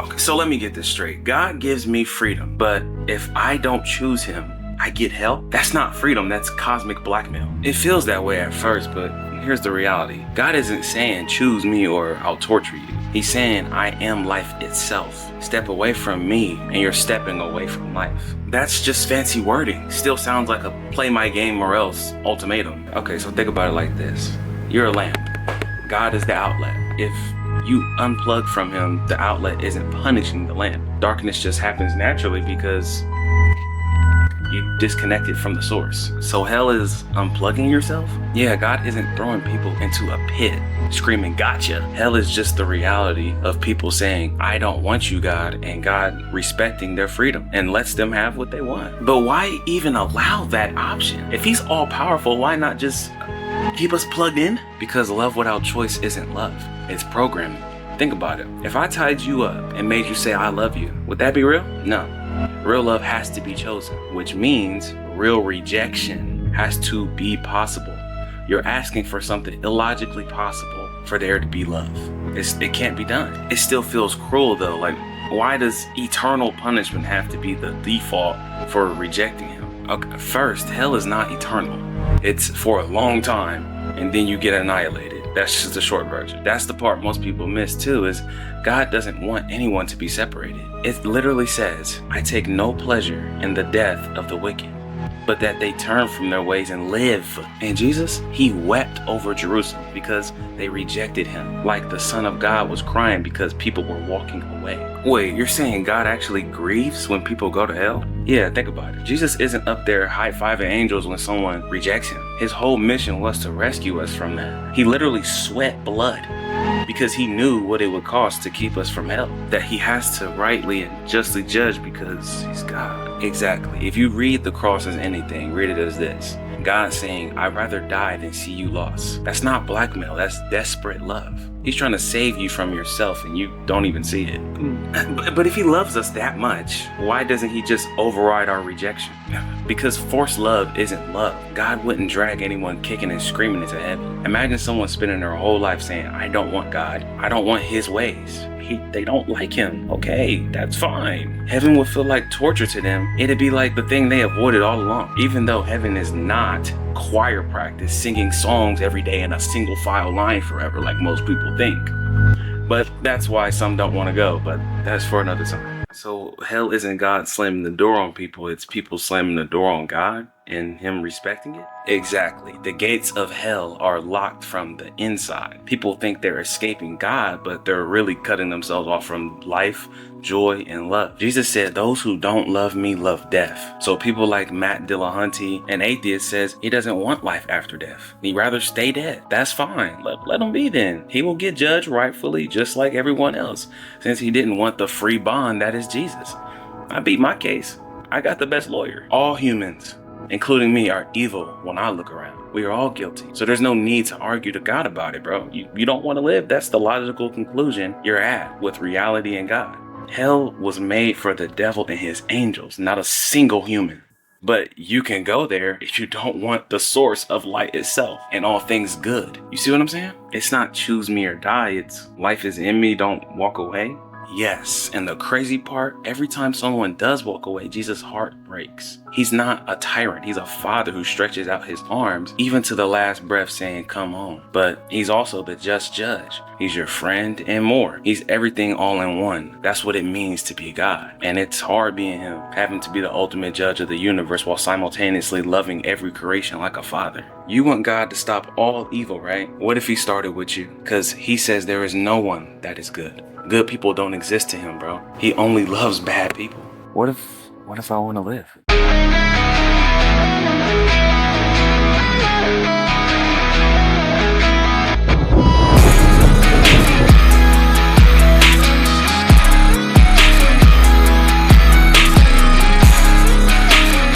Okay, so let me get this straight. God gives me freedom, but if I don't choose him, I get hell? That's not freedom, that's cosmic blackmail. It feels that way at first, but here's the reality. God isn't saying choose me or I'll torture you. He's saying I am life itself. Step away from me and you're stepping away from life. That's just fancy wording. Still sounds like a play my game or else ultimatum. Okay, so think about it like this. You're a lamp. God is the outlet. If you unplug from him, the outlet isn't punishing the lamp. Darkness just happens naturally because you disconnected from the source. So hell is unplugging yourself? Yeah, God isn't throwing people into a pit screaming gotcha. Hell is just the reality of people saying I don't want you, God, and God respecting their freedom and lets them have what they want. But why even allow that option? If he's all powerful, why not just keep us plugged in? Because love without choice isn't love, it's programming. Think about it. If I tied you up and made you say I love you, would that be real? No. Real love has to be chosen, which means real rejection has to be possible. You're asking for something illogically possible for there to be love. It can't be done. It still feels cruel though. Like, why does eternal punishment have to be the default for rejecting him? Okay, first, hell is not eternal. It's for a long time, and then you get annihilated. That's just the short version. That's the part most people miss too, is God doesn't want anyone to be separated. It literally says, I take no pleasure in the death of the wicked, but that they turn from their ways and live. And Jesus, he wept over Jerusalem because they rejected him, like the Son of God was crying because people were walking away. Wait, you're saying God actually grieves when people go to hell? Yeah, think about it. Jesus isn't up there high-fiving angels when someone rejects him. His whole mission was to rescue us from that. He literally sweat blood because he knew what it would cost to keep us from hell. That he has to rightly and justly judge because he's God. Exactly. If you read the cross as anything, read it as this. God saying, I'd rather die than see you lost. That's not blackmail, that's desperate love. He's trying to save you from yourself and you don't even see it. But if he loves us that much, why doesn't he just override our rejection? Because forced love isn't love. God wouldn't drag anyone kicking and screaming into heaven. Imagine someone spending their whole life saying, I don't want God, I don't want his ways. They don't like him. Okay, that's fine. Heaven would feel like torture to them. It'd be like the thing they avoided all along. Even though heaven is not choir practice, singing songs every day in a single file line forever like most people think. But that's why some don't want to go, but that's for another time. So hell isn't God slamming the door on people, it's people slamming the door on God and him respecting it? Exactly. The gates of hell are locked from the inside. People think they're escaping God, but they're really cutting themselves off from life, joy, and love. Jesus said, those who don't love me love death. So people like Matt Dillahunty, an atheist, says he doesn't want life after death. He'd rather stay dead. That's fine. Let him be then. He will get judged rightfully just like everyone else, since he didn't want the free bond that is Jesus. I beat my case. I got the best lawyer. All humans, including me, are evil when I look around. We are all guilty. So there's no need to argue to God about it, bro. You don't want to live. That's the logical conclusion you're at with reality and God. Hell was made for the devil and his angels, not a single human. But you can go there if you don't want the source of light itself and all things good. You see what I'm saying? It's not choose me or die. It's life is in me, don't walk away. Yes, and the crazy part, every time someone does walk away, Jesus' heart breaks. He's not a tyrant. He's a father who stretches out his arms, even to the last breath saying, come home. But he's also the just judge. He's your friend and more. He's everything all in one. That's what it means to be God. And it's hard being him, having to be the ultimate judge of the universe while simultaneously loving every creation like a father. You want God to stop all evil, right? What if he started with you? Because he says there is no one that is good. Good people don't exist to him, bro. He only loves bad people. What if I want to live?